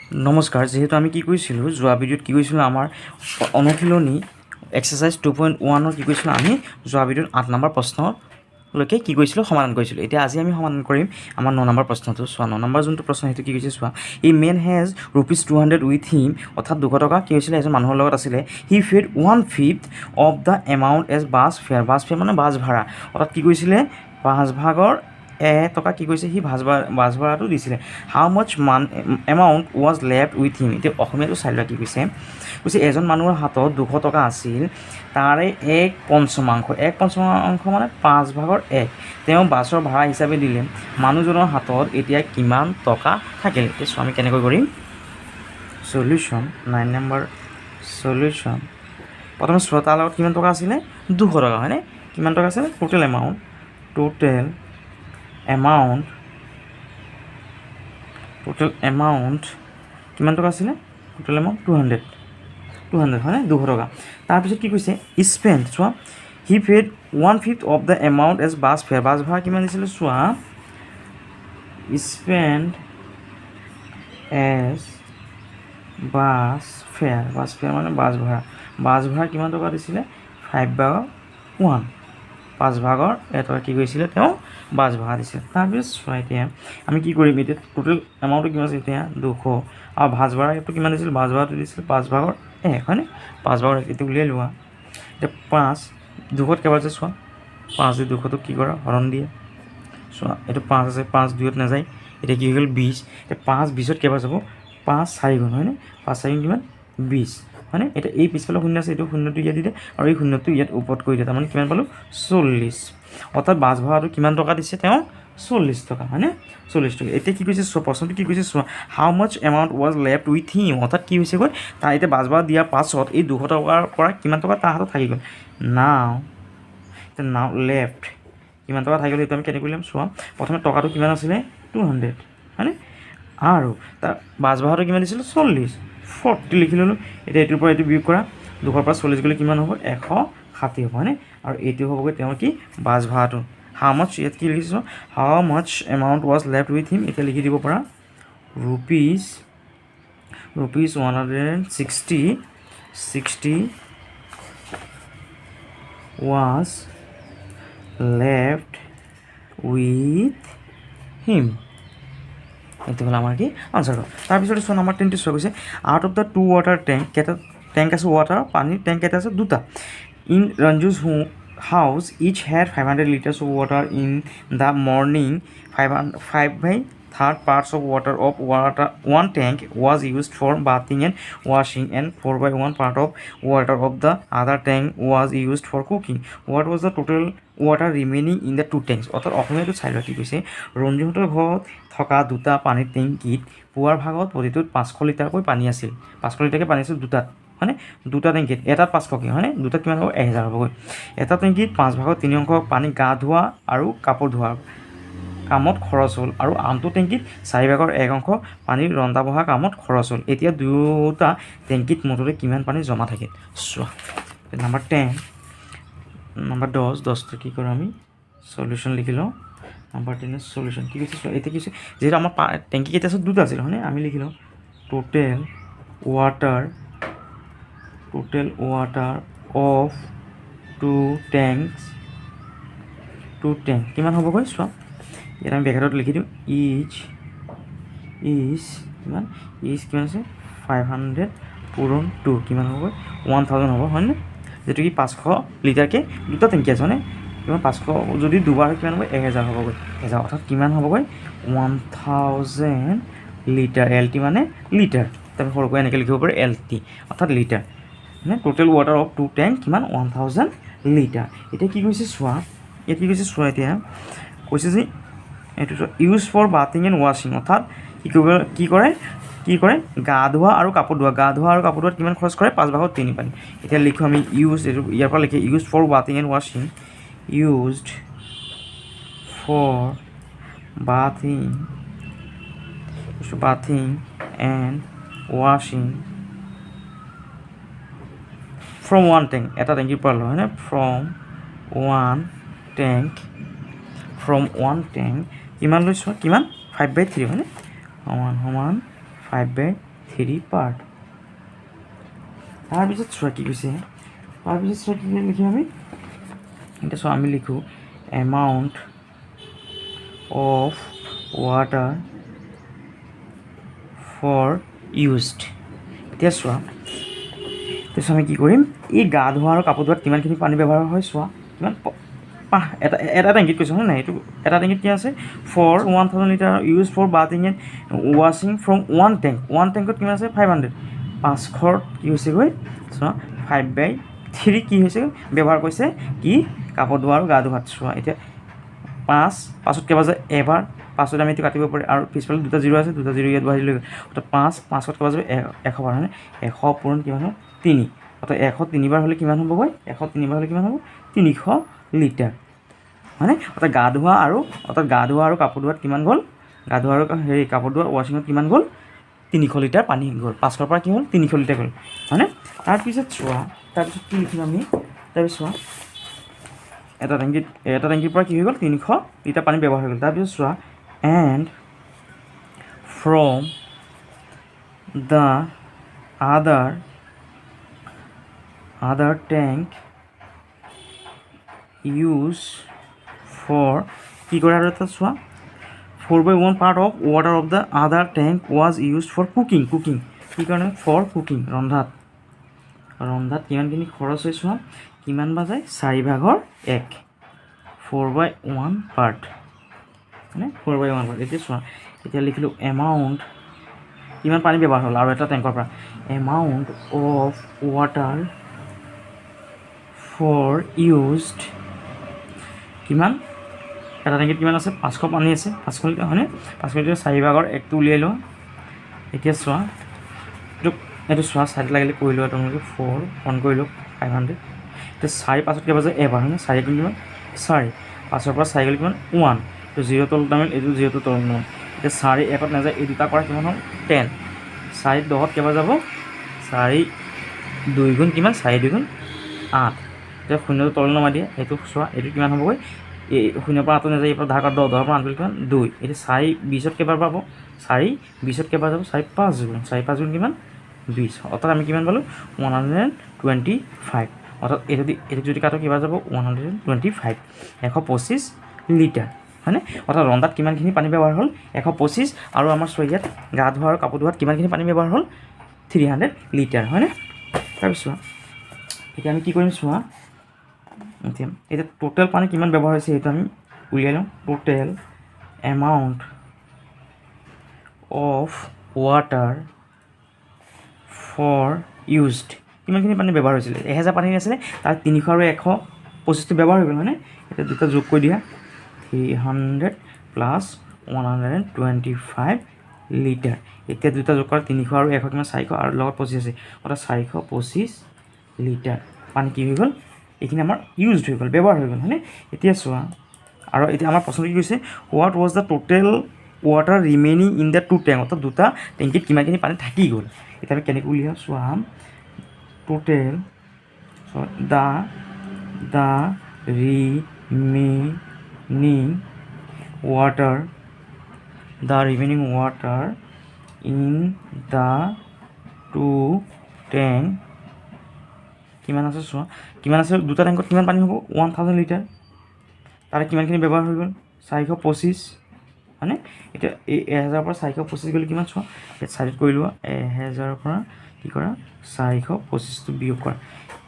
নমস্কাৰ। যিহেতু আমি কি কৰিছিলোঁ যোৱা ভিডিঅ'ত কি কৰিছিলোঁ আমাৰ অনুশীলনী এক্সাৰচাইজ 2.1 কি কৰিছিলোঁ আমি যোৱা ভিডিঅ'ত 8 নম্বৰ প্ৰশ্নলৈকে কি কৰিছিলোঁ সমাধান কৰিছিলোঁ। এতিয়া আজি আমি সমাধান কৰিম আমাৰ 9 নম্বৰ প্ৰশ্নটো। চোৱা 9 নম্বৰ যোনটো প্ৰশ্ন সেইটো কি কৈছে চোৱা, a man has ₹200 with him, অৰ্থাৎ 200 টকা কি হৈছিলে এজন মানুহৰ লগত আছিলে। He paid 1/5 of the amount as bus fare. Bus fare মানে বাছ ভাড়া, অৰ্থাৎ কি কৰিছিলে 5/4 টকা কি কৰিছে সি বাছ ভাড়াটো দিছিলে। How much amount was left with him. এতিয়া অসমীয়াটো চাই লোৱা কি কৈছে এজন মানুহৰ হাতত 200 টকা আছিল, তাৰে 1/5 মানে 5/1 তেওঁ বাছৰ ভাড়া হিচাপে দিলে। মানুহজনৰ হাতত এতিয়া কিমান টকা থাকিল? এতিয়া আমি কেনেকৈ কৰিম চলিউশ্যন। 9 number solution. প্ৰথমে চোৱা তাৰ লগত কিমান টকা আছিলে 200 টকা হয়নে? কিমান টকা আছিলে টোটেল এমাউণ্ট কিমান টকা আছিলে? টোটেল এমাউণ্ট 200 হয়নে? 200 টকা। তাৰপিছত কি কৈছে স্পেণ্ড। চোৱা he paid 1/5 of the amount as bus fare. Bus ভাড়া কিমান দিছিলে চোৱা, স্পেণ্ড এজ বাছ ফেয়াৰ মানে বাছ ভাড়া কিমান টকা দিছিলে 5/1, 5/1 টকা কি কৰিছিলে তেওঁ বাছ ভাড়া দিছিলে। তাৰপিছত চোৱা এতিয়া আমি কি কৰিম, এতিয়া টোটেল এমাউণ্টটো কিমান আছে এতিয়া 200 আৰু বাছ ভাড়াটো কিমান দিছিল, বাছ ভাড়াটো দিছিল 5/1 হয়নে? 5/1 এইটো উলিয়াই লোৱা। এতিয়া 5 200 কেইবাৰ আছে চোৱা, 5 দি 200টোক কি কৰা হৰণ দিয়ে। চোৱা এইটো 5 আছে, 5 2ত নাযায়, এতিয়া কি হৈ গ'ল 20। এতিয়া 5 20ত কেইবাৰ যাব 5 4 গুণ হয়নে? 5 4 গুণ কিমান 20 হয়নে? এতিয়া এই পিছফালে শূন্য আছে, এইটো শূন্যটো ইয়াত দি দিয়ে আৰু এই শূন্যটো ইয়াত ওপৰত কৰি দিয়ে, তাৰমানে কিমান পালোঁ 40। অৰ্থাৎ বাছ ভাড়াটো কিমান টকা দিছে তেওঁ 40 টকা হয়নে? 40 টকা। এতিয়া কি কৈছে চোৱা, প্ৰশ্নটো কি কৈছে চোৱা, how much amount was left with him. অৰ্থাৎ কি হৈছেগৈ তাৰ এতিয়া বাছ ভাড়া দিয়াৰ পাছত এই 200 টকাৰ পৰা কিমান টকা তাৰ হাতত থাকি গ'ল। নাও লেফ্ট কিমান টকা থাকি গ'ল এইটো আমি কেনেকৈ কৰিম চোৱা। প্ৰথমে টকাটো কিমান আছিলে 200 হয়নে? আৰু তাৰ বাছ ভাড়াটো কিমান দিছিলোঁ 40 লিখি ল'লোঁ। এতিয়া এইটোৰ পৰা এইটো বিয়োগ কৰা, 200 পৰা 40 গ'লে কিমান হ'ব 160 হ'ব হয়নে? আৰু এইটো হ'বগৈ তেওঁৰ কি বাছ ভাড়াটো। হাউ মাছ ইয়াত কি লিখিছোঁ, how much amount was left with him. এতিয়া লিখি দিব পৰা rupees 160 was left with him. এইটো হ'ল আমাৰ কি আনচাৰটো। তাৰপিছত চোৱা নম্বৰ 10 চোৱা গৈছে, out of the 2 water tank, কেইটা টেংক আছে ৱাটাৰ পানীৰ টেংক কেইটা আছে 2টা। In Ranju's house each head 500 litres of water in the morning, 5/3 parts of water 1 tank was used for bathing and washing, and 4/1 part of water of the other tank was used for cooking. What was the total water remaining in the 2 tanks? অৰ্থাৎ অসমীয়াটো চাই লোৱা কি কৈছে, ৰঞ্জুহঁতৰ ঘৰত থকা 2টা পানীৰ টেংকিত পুৱাৰ ভাগত প্ৰতিটোত 500 লিটাৰকৈ পানী আছিল। 500 লিটাৰকৈ পানী আছিল 2টাত হয়নে? 2টা টেংকিত এটাত 500কৈ হয়নে? 2টাত কিমান হ'ব 1000 হ'বগৈ। এটা টেংকিত 5/3 পানী গা ধোৱা আৰু কাপোৰ ধোৱাৰ কামত খৰচ হ'ল, আৰু আনটো টেংকিত 4/1 পানী ৰন্ধা বঢ়া কামত খৰচ হ'ল। এতিয়া 2টা টেংকিত মুঠতে কিমান পানী জমা থাকে চোৱা। নম্বৰ 10 নম্বৰ 10টো কি কৰোঁ আমি চলিউশ্যন লিখি লওঁ। নম্বৰ 10 চলিউশ্যন কি কৈছে চোৱা, এতিয়া কি হৈছে যিহেতু আমাৰ টেংকি কেইটা আছে 2টা আছিল হয়নে? আমি লিখি লওঁ টোটেল ৱাটাৰ অফ 2 টেংক কিমান হ'বগৈ চোৱা। ইয়াত আমি ব্ৰেকেটত লিখি দিওঁ কিমান আছে 500 পূৰণ 2 কিমান হ'বগৈ 1000 হ'ব হয়নে? যিটো কি 500 লিটাৰকৈ 2টা টেংকি আছে হয়নে? কিমান 500 যদি দুবাৰ কিমান হ'ব 1000 হ'বগৈ। 1000 অৰ্থাৎ কিমান হ'বগৈ 1000 লিটাৰ। LT মানে লিটাৰ, তাৰপৰা সৰুকৈ এনেকৈ লিখিব পাৰি LT অৰ্থাৎ লিটাৰ মানে টোটেল ৱাটাৰ অফ 2 টেংক কিমান 1000 লিটাৰ। এতিয়া কি কৈছে চোৱা, এতিয়া কৈছে যে এইটো ইউজ ফৰ বাথিং এণ্ড ৱাশ্বিং, অৰ্থাৎ কি কৰে গা ধোৱা আৰু কাপোৰ ধোৱাত কিমান খৰচ কৰে 5/3 পানী। এতিয়া লিখোঁ আমি এইটো ইয়াৰ পৰা লিখি ইউজ ফৰ বাথিং এণ্ড ৱাশ্বিং, ইউজড ফৰ বাথিং এণ্ড ৱাশ্বিং ফ্ৰম 1 টেংক, এটা টেংকিৰ পৰা লওঁ হয়নে? ফ্ৰম ওৱান টেংক কিমান লৈছোঁ কিমান 5/3 হয়নে? সমান 5/3 3 পাৰ্ট তাৰপিছত চোৱা কি কৈছে তাৰপিছত চোৱা কি লিখিম আমি এতিয়া চোৱা আমি লিখোঁ amount of water for used এতিয়া চোৱা তাৰপিছত আমি কি কৰিম এই গা ধোৱা আৰু কাপোৰ ধোৱাত কিমানখিনি পানী ব্যৱহাৰ হয় চোৱা কিমান এটা টেংকিত কৈছোঁ হয় নাই এইটো এটা টেংকিত কি আছে for 1000 litre use for bathing and ৱাশ্বিং ফ্ৰম ওৱান টেংকত কিমান আছে 500 500 কি হৈছেগৈ চোৱা 5/3 কি হৈছে ব্যৱহাৰ কৰিছে কি কাপোৰ ধোৱা আৰু গা ধোৱাত চোৱা এতিয়া 5 কেইবাৰ যায় এবাৰ 5ত আমি এইটো কাটিব পাৰি আৰু পিছফালে 2টা 0 আছে 2টা 0 ইয়াত বহাই দিলে অৰ্থাৎ 5ত কেইবাৰ যাব 100 বাৰ হয়নে 100 পূৰণ কিমান হ'ব 3 অৰ্থাৎ 103 বাৰ হ'লে কিমান হ'বগৈ 103 বাৰ হ'লে কিমান হ'ব 300 লিটাৰ হয়নে অৰ্থাৎ গা ধোৱা আৰু কাপোৰ ধোৱাত কিমান গ'ল গা ধোৱা আৰু কাপোৰ ধোৱা ৱাশ্বিঙত কিমান গ'ল 300 লিটাৰ পানী গ'ল 500ৰ পৰা কি হ'ল 300 লিটাৰ গ'ল হয়নে তাৰপিছত চোৱা তাৰপিছত কি লিখিম আমি তাৰপিছত চোৱা এটা টেংকিৰ পৰা কি হৈ গ'ল 300 লিটাৰ পানী ব্যৱহাৰ হৈ গ'ল তাৰপিছত চোৱা and from the other tank use for কি কৰে আৰু এটা চোৱা 4/1 part of water of the other tank was use for cooking কি কাৰণে ফৰ কুকিং ৰন্ধাত কিমানখিনি খৰচ হৈ চোৱা কিমান বা যায় 4/1 4/1 পাৰ্ট মানে 4/1 পাৰ্ট এতিয়া চোৱা এতিয়া লিখিলোঁ এমাউণ্ট কিমান পানী ব্যৱহাৰ হ'ল আৰু এটা টেংকৰ পৰা amount of water for used কিমান এটা টেংকিত কিমান আছে 500 পানী আছে 500 লিটাৰ হয়নে 500 লিটাৰ 4/1 উলিয়াই লোৱা এতিয়া চোৱা এইটো চোৱা চাইড লাগিলে কৰি লোৱা তোমালোকে 4 অন কৰি লওক 500 এতিয়া 4 5ত কেইবাৰ যায় এবাৰ হয়নে 4 কিমান 4 5ৰ পৰা 4 গ'লে কিমান 1 তো 0 তলত নামিল এইটো 0 তলত নামিল এতিয়া 4 1ত নাযায় এই দুটা কৰা কিমান হ'ল 10 4 10ত কেইবাৰ যাব 4 2 গুণ কিমান 4 2 গুণ 8 এতিয়া 0 তলত নমাই দিয়ে এইটো চোৱা এইটো কিমান হ'বগৈ এই 0 পৰা 8 নাযায় ইয়াৰ পৰা ধাৰ 10 10 পৰা 8 কিমান 2 এতিয়া 4 20ত কেইবাৰ পাব 4 20ত কেইবাৰ যাব 4 5 গুণ 4 5 গুণ কিমান 20 অৰ্থাৎ আমি কিমান পালোঁ 125 অৰ্থাৎ এইটো যদি কাটো কিমান যাব 125 125 লিটাৰ হয়নে অৰ্থাৎ ৰন্ধাত কিমানখিনি পানী ব্যৱহাৰ হ'ল 125 আৰু আমাৰ ইয়াত গা ধোৱা আৰু কাপোৰ ধোৱাত কিমানখিনি পানী ব্যৱহাৰ হ'ল 300 লিটাৰ হয়নে তাৰপিছত এতিয়া আমি কি কৰিম চোৱা এতিয়া টোটেল পানী কিমান ব্যৱহাৰ হৈছে সেইটো আমি উলিয়াই লওঁ total amount of water for used কিমানখিনি পানী ব্যৱহাৰ হৈছিলে 1000 পানী আছিলে তাৰ 300 আৰু 125টো ব্যৱহাৰ হৈ গ'ল হয়নে এতিয়া দুটা যোগ কৰি দিয়া 300 প্লাছ 125 লিটাৰ এতিয়া দুটা যোগ কৰা 300 আৰু 100 কিমান 400 আৰু লগত 25 আছে অৰ্থাৎ 425 লিটাৰ পানী কি হৈ গ'ল এইখিনি আমাৰ ইউজড হৈ গ'ল ব্যৱহাৰ হৈ গ'ল হয়নে এতিয়া চোৱা আৰু এতিয়া আমাৰ প্ৰশ্ন কি কৈছে what was the total water remaining in the 2 tank অৰ্থাৎ দুটা টেংকিত কিমানখিনি পানী থাকি গ'ল এতিয়া আমি কেনেকৈ উলিয়াওঁ চোৱা total the remaining water in the 2 tank কিমান আছে চোৱা কিমান আছে দুটা টেংকত কিমান পানী হ'ব 1000 লিটাৰ তাৰে কিমানখিনি ব্যৱহাৰ হৈ গ'ল 425 হয়নে এতিয়া এই 1000ৰ পৰা 425 গ'লে কিমান চোৱা ইয়াত চাইড কৰি লোৱা 1000ৰ পৰা কি কৰা 425টো বিয়োগ কৰা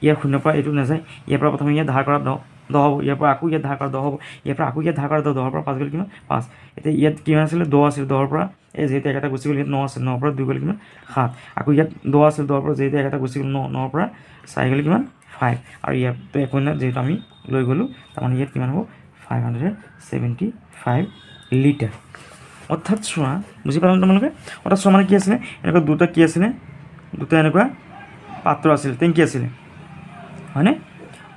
ইয়াৰ 0ৰ পৰা এইটো নাযায় ইয়াৰ পৰা প্ৰথমে ইয়াত ধাৰ কৰা 10 হ'ব ইয়াৰ পৰা আকৌ ইয়াত ধাৰ কৰা 10 হ'ব ইয়াৰ পৰা আকৌ ইয়াত ধাৰ কৰা 10ৰ পৰা 5 গ'লে কিমান 5 এতিয়া ইয়াত কিমান আছিলে 10 আছিল 10ৰ পৰা এই যিহেতু এটা গুচি গ'ল ইয়াত 9 আছে 9ৰ পৰা 2 গ'লে কিমান 7 আকৌ ইয়াত 10 আছিল 10ৰ পৰা যিহেতু এটা গুচি গ'ল 9ৰ পৰা 4 গ'লে কিমান 5 আৰু ইয়াতো একো নাই যিহেতু আমি লৈ গ'লোঁ তাৰমানে ইয়াত কিমান হ'ব 575 লিটাৰ অৰ্থাৎ চোৱা বুজি পালা তোমালোকে অৰ্থাৎ চোৱা মানে কি আছিলে এনেকুৱা দুটা কি আছিলে দুটা এনেকুৱা পাত্ৰ আছিলে টেংকি আছিলে হয়নে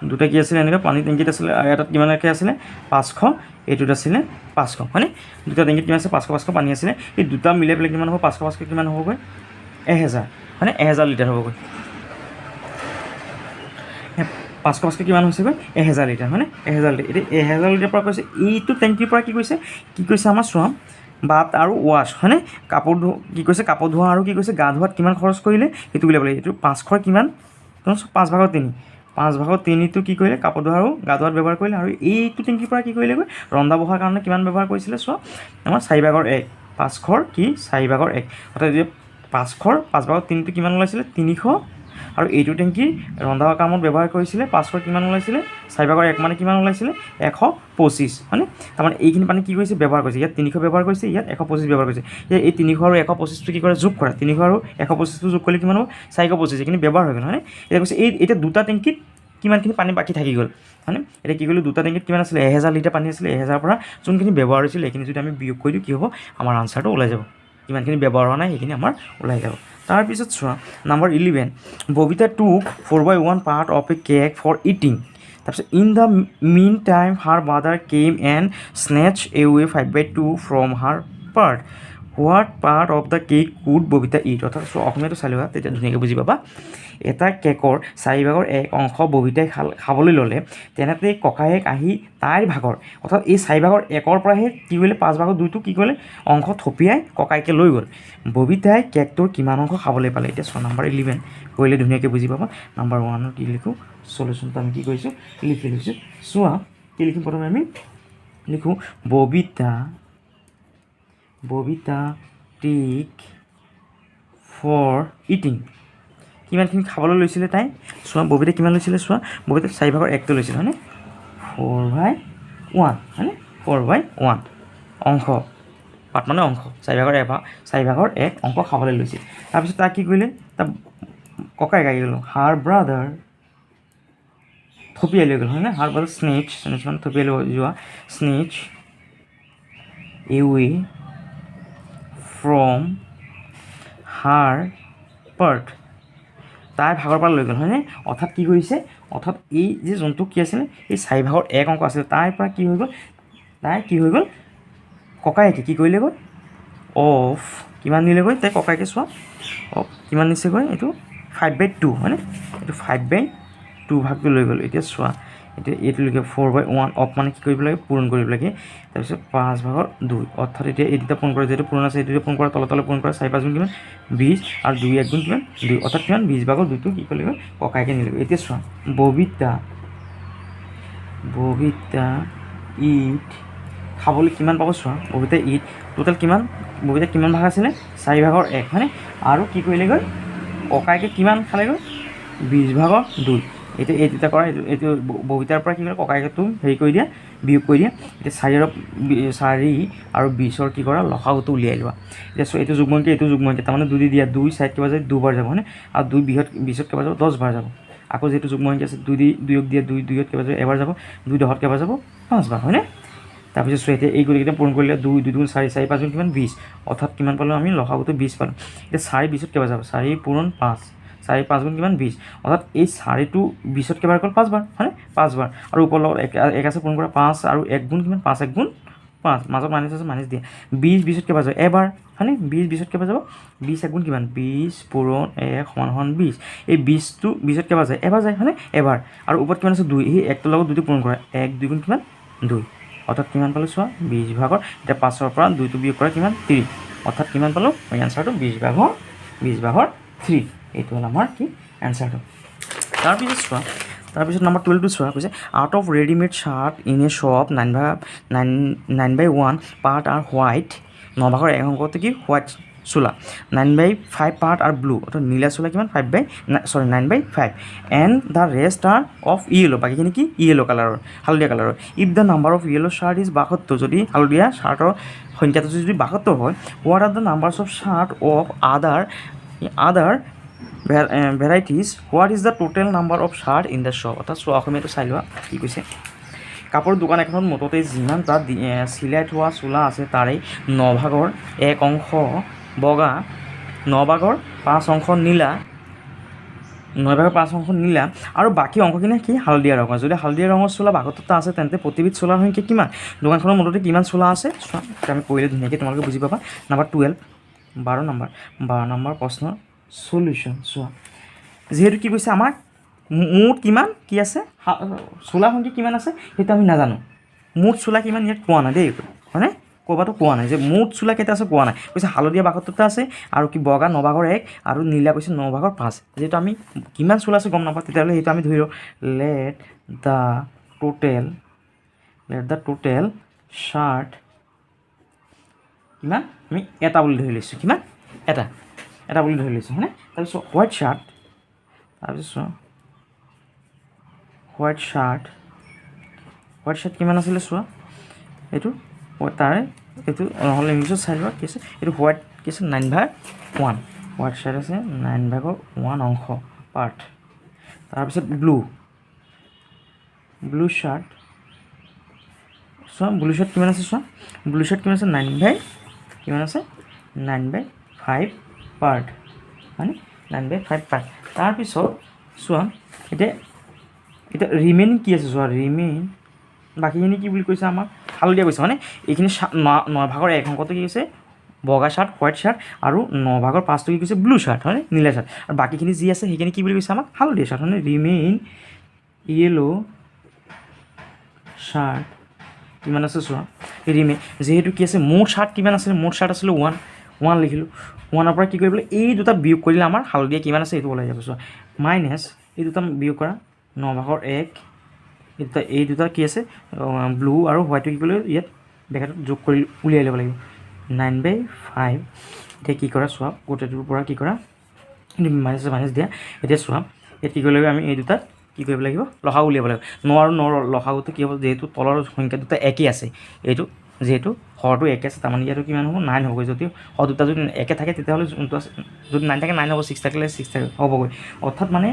দুটা কি আছিলে এনেকুৱা পানী টেংকিত আছিলে আৰু এটাত কিমানকৈ আছিলে 500 এইটোত আছিলে 500 হয়নে দুটা টেংকিত কিমান আছে 500 পানী আছিলে এই দুটা মিলাই পেলাই কিমান হ'ব 500 কিমান হ'বগৈ 1000 হয়নে 1000 লিটাৰ হ'বগৈ 500 কিমান হৈছেগৈ 1000 লিটাৰ হয়নে 1000 লিটাৰ এতিয়া 1000 লিটাৰ পৰা কৈছে এইটো টেংকিৰ পৰা কি কৈছে আমাৰ চোৱা বাট আৰু ৱাছ হয়নে কাপোৰ কি কৈছে কাপোৰ ধোৱা আৰু কি কৈছে গা ধোৱাত কিমান খৰচ কৰিলে সেইটো উলিয়াব লাগে। এইটো 500 কিমান 5/3 5/3টো কি কৰিলে কাপোৰ ধোৱা আৰু গা ধোৱাত ব্যৱহাৰ কৰিলে আৰু এইটো টেংকিৰ পৰা কি কৰিলেগৈ ৰন্ধা বঢ়াৰ কাৰণে কিমান ব্যৱহাৰ কৰিছিলে চোৱা আমাৰ 4/1 500 কি 4/1 অৰ্থাৎ এতিয়া 5/3টো কিমান ওলাইছিলে 300 আৰু এইটো টেংকি ৰন্ধা কামত ব্যৱহাৰ কৰিছিলে 500 কিমান ওলাইছিলে 4/1 মানে কিমান ওলাইছিলে 125 হয়নে তাৰমানে এইখিনি পানী কি কৰিছে ব্যৱহাৰ কৰিছে ইয়াত 300 ব্যৱহাৰ কৰিছে ইয়াত 125 ব্যৱহাৰ কৰিছে এই 300 আৰু 125টো কি কৰে যোগ কৰা 300 আৰু 125টো যোগ কৰিলে কিমান হ'ব 425 এইখিনি ব্যৱহাৰ হৈ গ'ল হয়নে এতিয়া কৈছে এতিয়া দুটা টেংকিত কিমানখিনি পানী বাকী থাকি গ'ল হয়নে এতিয়া কি কৰিলোঁ দুটা টেংকিত কিমান আছিলে 1000 লিটাৰ পানী আছিলে 1000 পৰা যোনখিনি ব্যৱহাৰ হৈছিলে সেইখিনি যদি আমি বিয়োগ কৰি দিওঁ কি হ'ব আমাৰ আনচাৰটো ওলাই যাব কিমানখিনি ব্যৱহাৰ হোৱা নাই সেইখিনি আমাৰ ওলাই যাব তাৰপিছত চোৱা number 11 Babita took 4/1 part of a cake for eating তাৰপিছত in the mean time her mother chemo and snatch away 5/2 from her part what part of the cake could Babita it অৰ্থাৎ অসমীয়াটো চাই লোৱা তেতিয়া ধুনীয়াকৈ বুজি পাবা এটা কেকৰ 4/1 অংশ ববিতাই খাবলৈ ল'লে তেনেতে ককায়েক আহি তাইৰ ভাগৰ অৰ্থাৎ এই 4/1 পৰাহে কি কৰিলে 5/2টো কি কৰিলে অংশ থপিয়াই ককায়েকে লৈ গ'ল ববিতাই কেকটোৰ কিমান অংশ খাবলৈ পালে এতিয়া চোৱা নম্বৰ 11 কৰিলে ধুনীয়াকৈ বুজি পাবা নম্বৰ 1 কি লিখোঁ সলিউশ্যনটো আমি কি কৰিছোঁ লিখি লৈছোঁ চোৱা কি লিখিম প্ৰথমে আমি লিখোঁ ববিতা টেক ফৰ ইটিং কিমানখিনি খাবলৈ লৈছিলে তাই চোৱা ববিতাই কিমান লৈছিলে চোৱা ববিতাই 4/1টো লৈছিলে হয়নে 4/1 হয়নে 4/1 অংশ পাত মানে অংশ 4/1 অংশ খাবলৈ লৈছিল তাৰপিছত তাক কি কৰিলে তাৰ ককায়েক আহি গ'ল হাৰ ব্ৰাদাৰ থপিয়াই লৈ গ'ল হয়নে হাৰ ব্ৰাদাৰ স্নেচ মানে থপিয়াই লৈ যোৱা snatch away from her part তাইৰ ভাগৰ পৰা লৈ গ'ল হয়নে অৰ্থাৎ কি কৰিছে অৰ্থাৎ এই যে যোনটো কি আছিলে এই 4/1 অংক আছিলে তাৰ পৰা কি হৈ গ'ল ককায়েকে কি কৰিলেগৈ অফ কিমান নিলেগৈ তাই ককায়েকে চোৱা অফ কিমান নিছেগৈ এইটো 5/2 হয়নে এইটো 5/2 ভাগটো লৈ গ'ল এতিয়া চোৱা এতিয়া এইটো লিখে 4/1 অফ মানে কি কৰিব লাগে পূৰণ কৰিব লাগে তাৰপিছত 5/2 অৰ্থাৎ এতিয়া এই দুটা পূৰণ কৰে যিহেতু পূৰণ আছে এইটো পূৰণ কৰা তলে পূৰণ কৰা 4/5 কিমান 20 আৰু 2 1 কিমান 2 অৰ্থাৎ কিমান 20/2টো কি কৰিব লাগিব ককায়েকে নিলেগৈ এতিয়া চোৱা ববিতা ইট খাবলৈ কিমান পাব চোৱা ববিতা ইট টোটেল কিমান ববিতা কিমান ভাগ আছিলে 4/1 হয়নে আৰু কি কৰিলেগৈ ককায়েকে কিমান খালেগৈ 20/2 এতিয়া এই দুটা কৰা এইটো ববিতাৰ পৰা কি কৰে ককায়েকেটো হেৰি কৰি দিয়া বিয়োগ কৰি দিয়া এতিয়া 4 আৰু 20ৰ কি কৰা লসাগুটো উলিয়াই লোৱা এতিয়া চোৱা এইটো যুগ্মংকি তাৰমানে 2 দি দিয়া 2 চাইড কেইবাৰ যায় 2 বাৰ যাব হয়নে আৰু 2 20ত কেইবাৰ যাব 10 বাৰ যাব আকৌ যিহেতু যুগ্মংকি আছে 2 দি 2ক দিয়া 2ত কেইবাৰ যাব এবাৰ যাব 2 10ত কেইবাৰ যাব 5 বাৰ হয়নে তাৰপিছত চোৱা এতিয়া এই গোটেইকেইটা পূৰণ কৰিলে 2 2 2 4 4 5 কিমান 20 অৰ্থাৎ কিমান পালোঁ আমি লসাগুটো 20 পালোঁ এতিয়া 4 20ত কেইবাৰ যাব 4 পূৰণ 5 4 5 গুণ কিমান 20 অৰ্থাৎ এই 4টো 20ত কেইবাৰ গ'ল 5 বাৰ হয়নে 5 বাৰ আৰু ওপৰৰ লগত 1 আছে পূৰণ কৰা 5 আৰু 1 গুণ কিমান 5 1 গুণ 5 মাজত মাইনাছ আছে মাইনাছ দিয়া 20 20ত কেইবাৰ যাব এবাৰ হয়নে 20 20ত কেইবাৰ যাব 20 1 গুণ কিমান 20 পূৰণ 1 সমান 20 এই 20টো 20ত কেইবাৰ যায় এবাৰ যায় হয়নে এবাৰ আৰু ওপৰত কিমান আছে 2 সেই 1টোৰ লগত 2টো পূৰণ কৰা 1 2 গুণ কিমান 2 অৰ্থাৎ কিমান পালোঁ চোৱা 20/2 এতিয়া 5ৰ পৰা 2টো বিয়োগ কৰা কিমান 3 অৰ্থাৎ কিমান পালোঁ এই এনচাৰটো 20/3 এইটো হ'ল আমাৰ কি এনচাৰটো তাৰপিছত নম্বৰ 12টো চোৱা কৈছে out of readymade shirt in a shop 9/1 part are white 9/1 অংকটো কি হোৱাইট চোলা 9/5 পাৰ্ট আৰ ব্লু অৰ্থাৎ নীলা চোলা কিমান 9/5 and the rest are of yellow বাকীখিনি কি ইয়েলো কালাৰৰ হালধীয়া কালাৰৰ if the number of yellow shirt is 72 যদি হালধীয়া চাৰ্টৰ সংখ্যাটো যদি 72 হয় what are the numbers of shirt of other varieties what is the total number of shirt in the shop অৰ্থাৎ চোৱা অসমীয়াটো চাই লোৱা কি কৈছে কাপোৰৰ দোকান এখনত মুঠতে যিমান তাত চিলাই থোৱা চোলা আছে তাৰে 9/1 অংশ বগা 9/5 অংশ নীলা 9/5 অংশ নীলা আৰু বাকী অংশখিনি কি হালধীয়া ৰঙৰ যদি হালধীয়া ৰঙৰ চোলা 72টা আছে তেন্তে প্ৰতিবিধ চোলাৰ সংখ্যা কিমান দোকানখনৰ মুঠতে কিমান চোলা আছে চোৱা আমি কৰিলে ধুনীয়াকৈ তোমালোকে বুজি পাবা নম্বৰ 12 12 নম্বৰ প্ৰশ্নৰ সলিউশ্যন চোৱা যিহেতু কি কৈছে আমাক মুঠ কিমান কি আছে চোলা সংখ্যা কিমান আছে সেইটো আমি নাজানো মুঠ চোলা কিমান ইয়াত পোৱা নাই দেই হয়নে ক'ৰবাতো কোৱা নাই যে মুঠ চোলা কেইটা আছে কোৱা নাই, কৈছে হালধীয়া 72টা আছে আৰু কি বগা 9 1 আৰু নীলা কৈছে 9 5। যিহেতু আমি কিমান চোলা আছে গম নাপাওঁ, তেতিয়াহ'লে সেইটো আমি ধৰি লওঁ লেট দ্য টোটেল চাৰ্ট কিমান, আমি এটা বুলি ধৰি লৈছোঁ, কিমান এটা বুলি ধৰি লৈছোঁ হয়নে। তাৰপিছত হোৱাইট চাৰ্ট কিমান আছিলে চোৱা, এইটো তাৰে এইটো নহ'লে ইংলিছত চাই লোৱা কি আছে, এইটো হোৱাইট কি আছে 9/1, হোৱাইট চাৰ্ট আছে 9/1 অংশ পাৰ্ট। তাৰপিছত ব্লু চাৰ্ট চোৱা, ব্লু চাৰ্ট কিমান আছে চোৱা, ব্লু চাৰ্ট কিমান আছে 9/5 পাৰ্ট মানে 9/5 পাৰ্ট। তাৰপিছত চোৱা এতিয়া ৰিমেইনিং কি আছে চোৱা, বাকীখিনি কি বুলি কৈছে আমাক, হালধীয়া কৈছে মানে এইখিনি 9/1 অংকটো কি কৈছে বগা চাৰ্ট, হোৱাইট চাৰ্ট আৰু 9/5টো কি কৈছে ব্লু চাৰ্ট হয় নীলা চাৰ্ট, আৰু বাকীখিনি যি আছে সেইখিনি কি বুলি কৈছে আমাক হালধীয়া চাৰ্ট মানে ৰিমেইন য়েলো চাৰ্ট কিমান আছে চোৱা, যিহেতু কি আছে মুঠ চাৰ্ট কিমান আছিলে, মুঠ চাৰ্ট আছিলে 1 লিখিলোঁ, 1ৰ পৰা কি কৰিবলৈ এই দুটা বিয়োগ কৰিলে আমাৰ হালধীয়া কিমান আছে এইটো ওলাই যাব চোৱা, মাইনাছ এই দুটা বিয়োগ কৰা 9/1 এই দুটা কি আছে ব্লু আৰু হোৱাইটটো কি কৰিলে ইয়াত বেকাৰটোত যোগ কৰি উলিয়াই ল'ব লাগিব 9/5। এতিয়া কি কৰা চোৱা, গোটেইটোৰ পৰা কি কৰা মাইনাছ দিয়া, এতিয়া চোৱা ইয়াত কি কৰিব লাগিব আমি এই দুটাত কি কৰিব লাগিব লসাগু উলিয়াব লাগিব, 9 আৰু 9ৰ লসাগুটো কি হ'ব, যিহেতু তলৰ সংখ্যা দুটা একেই আছে, এইটো যিহেতু হৰটো একে আছে তাৰমানে ইয়াতো কিমান হ'ব 9 হ'বগৈ, যদি হৰ দুটা যদি একে থাকে তেতিয়াহ'লে যোনটো আছে যদি 9 থাকে 9 হ'ব, 6 থাকিলে 6 হ'বগৈ, অৰ্থাৎ মানে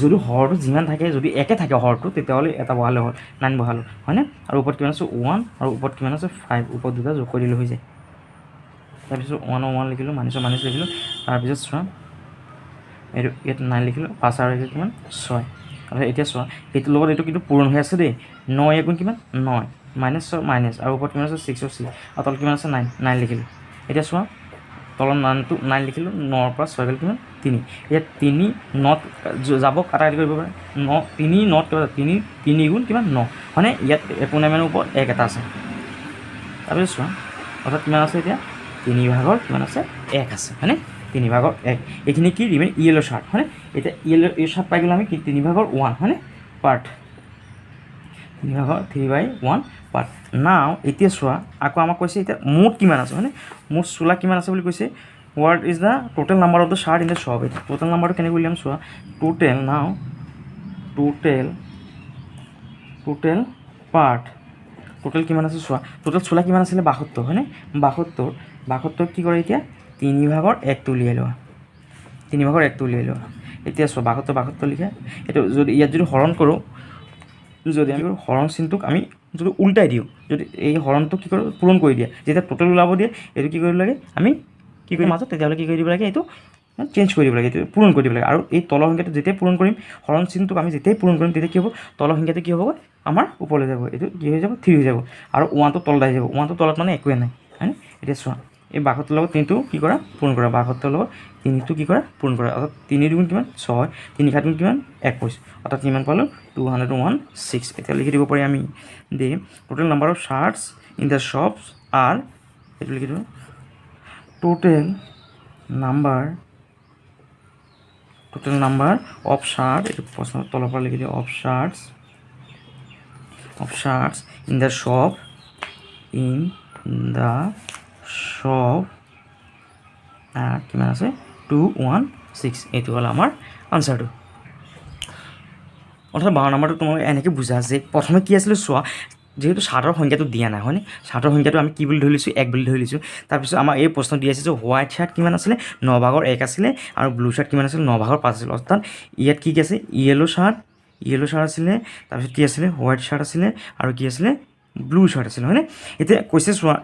যদি হৰটো যিমান থাকে যদি একে থাকে হৰটো তেতিয়াহ'লে এটা বহালে হ'ল 9 বহালোঁ হয়নে, আৰু ওপৰত কিমান আছে 1 আৰু ওপৰত কিমান আছে 5, ওপৰত দুটা যোগ কৰি দিলে হৈ যায়। তাৰপিছত 1 লিখিলোঁ, মাইনাছ লিখিলোঁ, তাৰপিছত চোৱা এইটো ইয়াত 9 লিখিলোঁ, 5 আৰু কিমান 6। তাৰপিছত এতিয়া চোৱা এইটোৰ লগত এইটো কিন্তু পূৰণ হৈ আছে দেই, 9 গুণ কিমান 9 মাইনাছ আৰু ওপৰত কিমান আছে 6 আৰু তলত কিমান আছে 9 লিখিলোঁ। এতিয়া চোৱা তলৰ 9 লিখিলোঁ, 9ৰ পৰা 6 গ'ল কিমান 3, ইয়াত 3 9 যাব কাটাকাটি কৰিব পাৰে, 3 9 3 গুণ কিমান 9 মানে ইয়াত একো নাই মানে ওপৰত 1 এটা আছে। তাৰপিছত চোৱা অৰ্থাৎ কিমান আছে এতিয়া 3/1 কিমান আছে 1 আছে হয়নে, 3/1 এইখিনি কি ৰিমেইন য়েলো চাৰ্ট হয়নে। এতিয়া য়েলো চাৰ্ট পাই গ'লোঁ আমি কি 3/1 হয়নে পাৰ্ট, 3/1 পাৰ্ট। নাও এতিয়া চোৱা আকৌ আমাক কৈছে এতিয়া মুঠ কিমান আছে হয়নে, মুঠ চোলা কিমান আছে বুলি কৈছে, what is the total number of the chart in the shop. এতিয়া টোটেল নাম্বাৰটো কেনেকৈ উলিয়াম চোৱা, টোটেল পাৰ্ট, টোটেল কিমান আছে চোৱা, টোটেল চোলা কিমান আছিলে 72 হয়নে, 72 কি কৰে এতিয়া 3/1 উলিয়াই লোৱা, 3/1 উলিয়াই লোৱা। এতিয়া চোৱা 72 লিখা, এইটো যদি ইয়াত যদি হৰণ কৰোঁ, যদি আমি হৰণ চিনটোক আমি যদি উল্টাই দিওঁ, যদি এই হৰণটোক কি কৰোঁ পূৰণ কৰি দিয়ে, যেতিয়া টোটেল ওলাব দিয়ে এইটো কি কৰিব লাগে আমি কি কৰিম মাজত, তেতিয়াহ'লে কি কৰি দিব লাগে এইটো চেঞ্জ কৰি দিব লাগে, এইটো পূৰণ কৰি দিব লাগে। আৰু এই তলৰ সংখ্যাটো যেতিয়াই পূৰণ কৰিম, হৰণ চিনটোক আমি যেতিয়াই পূৰণ কৰিম তেতিয়া কি হ'ব তলৰ সংখ্যাটো কি হ'বগৈ আমাৰ ওপৰলৈ যাব, এইটো কি হৈ যাব 3 হৈ যাব, আৰু 1টো তলত আহি যাব, 1টো তলত মানে একোৱে নাই হয়নে। এতিয়া চোৱা এই 72ৰ লগত 3টো কি কৰা পূৰণ কৰা, 72ৰ লগত 3টো কি কৰা পূৰণ কৰা, অৰ্থাৎ 3 দুগুণ কিমান 6, 3 7 গুণ কিমান 21, অৰ্থাৎ কিমান পালোঁ 216। এতিয়া লিখি দিব পাৰি আমি the total number of shirts in the shops are, এইটো লিখি দিওঁ টোটেল নাম্বাৰ অফ চাৰ্ট, এইটো প্ৰশ্ন তলৰ পৰা লিখি দিওঁ of shirts in the shop কিমান আছে 216, এইটো হ'ল আমাৰ আনচাৰটো। অৰ্থাৎ 12 নম্বৰটো তোমালোকে এনেকৈ বুজা যে প্ৰথমে কি আছিলে চোৱা, যিহেতু চাৰ্টৰ সংখ্যাটো দিয়া নাই হয়নে, চাৰ্টৰ সংখ্যাটো আমি কি বুলি ধৰি লৈছোঁ 1 বুলি ধৰি লৈছোঁ। তাৰপিছত আমাৰ এই প্ৰশ্ন দি আছে যে হোৱাইট চাৰ্ট কিমান আছিলে 9/1 আছিলে আৰু ব্লু চাৰ্ট কিমান আছিলে 9/5 আছিলে, অৰ্থাৎ ইয়াত কি আছে য়েলো চাৰ্ট আছিলে, তাৰপিছত কি আছিলে হোৱাইট চাৰ্ট আছিলে আৰু কি আছিলে ব্লু চাৰ্ট আছিলে হয়নে। এতিয়া কৈছে চোৱা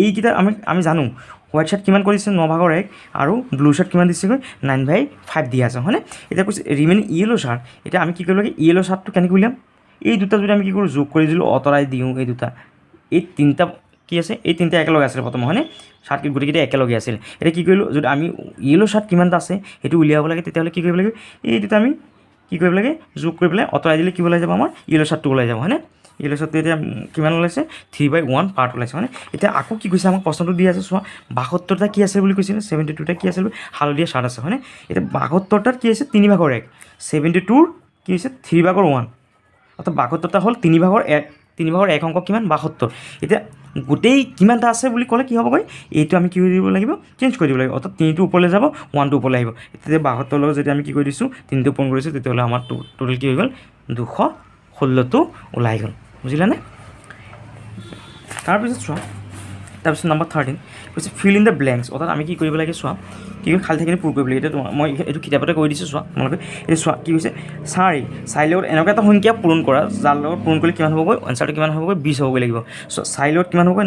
এইকেইটা আমি জানো হোৱাইট চাৰ্ট কিমান কৰিছে 9/1 আৰু ব্লু চাৰ্ট কিমান দিছেগৈ 9/5 দিয়া আছে হয়নে। এতিয়া কৈছে ৰিমেইনিং য়েলো চাৰ্ট, এতিয়া আমি কি কৰিব লাগে য়েলো চাৰ্টটো কেনেকৈ উলিয়াম, এই দুটা যদি আমি কি কৰোঁ যোগ কৰি দিলোঁ আঁতৰাই দিওঁ, এই তিনিটা কি আছে এই তিনিটা একেলগে আছিলে প্ৰথম হয়নে, চাৰ্ট গোটেইকেইটা একেলগে আছিল। এতিয়া কি কৰিলোঁ যদি আমি য়েলো চাৰ্ট কিমানটা আছে সেইটো উলিয়াব লাগে, তেতিয়াহ'লে কি কৰিব লাগে এই দুটা আমি কি কৰিব লাগে যোগ কৰি পেলাই আঁতৰাই দিলে কি ওলাই যাব আমাৰ য়েলো চাৰ্টটো ওলাই যাব হয়নে। লৈছতো এতিয়া কিমান ওলাইছে 3/1 পাৰ্ট ওলাইছে মানে এতিয়া আকৌ কি কৈছে আমাক প্ৰশ্নটো দি আছে চোৱা 72টা কি আছে বুলি কৈছিলে 72টা কি আছিল হালধীয়া চাৰ্ট আছে হয়নে এতিয়া 72টাত কি আছে 3/1 72ৰ কি হৈছে 3/1 অৰ্থাৎ 72টা হ'ল 3/1 অংক কিমান 72 এতিয়া গোটেই কিমানটা আছে বুলি ক'লে কি হ'বগৈ এইটো আমি কি কৰি দিব লাগিব চেঞ্জ কৰি দিব লাগিব অৰ্থাৎ 3টো ওপৰলৈ যাব 1টো ওপৰলৈ আহিব তেতিয়া 72ৰ লগত যদি আমি কি কৰি দিছোঁ 3টো পূৰণ কৰিছোঁ তেতিয়াহ'লে আমাৰ টোটেল কি হৈ গ'ল 216টো ওলাই গ'ল বুজিলানে তাৰপিছত চোৱা তাৰপিছত নম্বৰ 13 কৈছে ফিল ইন দ্য ব্লেংকছ অৰ্থাৎ আমি কি কৰিব লাগে চোৱা কি কৰি খালী থাকিলে পূৰ কৰিব লাগে এতিয়া মই এইটো কিতাপতে কৈ দিছোঁ চোৱা তোমালোকে এইটো চোৱা কি হৈছে 4 লগত এনেকুৱা এটা সংখ্যা পূৰণ কৰা যাৰ লগত পূৰণ কৰিলে কিমান হ'বগৈ এনচাৰটো কিমান হ'বগৈ 20 হ'বগৈ লাগিব চ' 4 লগত কিমান হ'বগৈ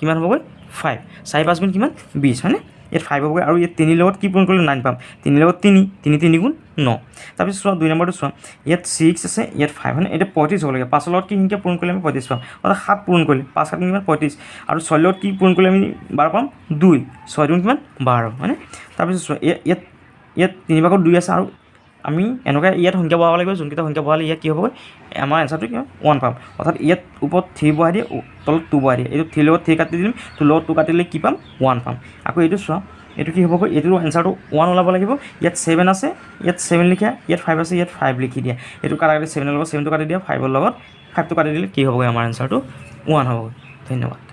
কিমান হ'বগৈ 5 4 5 গুণ কিমান 20 হয়নে ইয়াত 5 হ'বগৈ আৰু ইয়াত 3 লগত কি পূৰণ কৰিলে 9 পাম 3 লগত 3 গুণ 9 তাৰপিছত চোৱা 2 নম্বৰটো চোৱা ইয়াত 6 আছে ইয়াত 5 হয়নে এতিয়া 35 হ'ব লাগে 5 লগত কি সংখ্যা পূৰণ কৰিলে আমি 35 পাম অৰ্থাৎ 7 পূৰণ কৰিলে 5 7 কিমান 35 আৰু 6 লগত কি পূৰণ কৰিলে আমি 12 পাম 2 6 গুণ কিমান 12 হয়নে তাৰপিছত চোৱা ইয়াত 3/2 আছে আৰু আমি এনেকুৱা ইয়াত সংখ্যা বহাব লাগিব যোনকেইটা সংখ্যা বহালে ইয়াত কি হ'বগৈ আমাৰ এনচাৰটো কিমান 1 পাম অৰ্থাৎ ইয়াত ওপৰত 3 বহাই দিয়ে তলত 2 বহাই দিয়ে এইটো 3 লগত 3 কাটি দিম 2 লগত 2 কাটিলে কি পাম 1 পাম আকৌ এইটো চোৱা এইটো কি হ'বগৈ এইটো এনচাৰটো 1 ওলাব লাগিব ইয়াত 7 আছে ইয়াত 7 লিখা ইয়াত 5 আছে ইয়াত 5 লিখি দিয়া এইটো কাটি 7ৰ লগত 7টো কাটি দিয়া 5ৰ লগত 5টো কাটি দিলে কি হ'বগৈ আমাৰ এনচাৰটো 1 হ'বগৈ ধন্যবাদ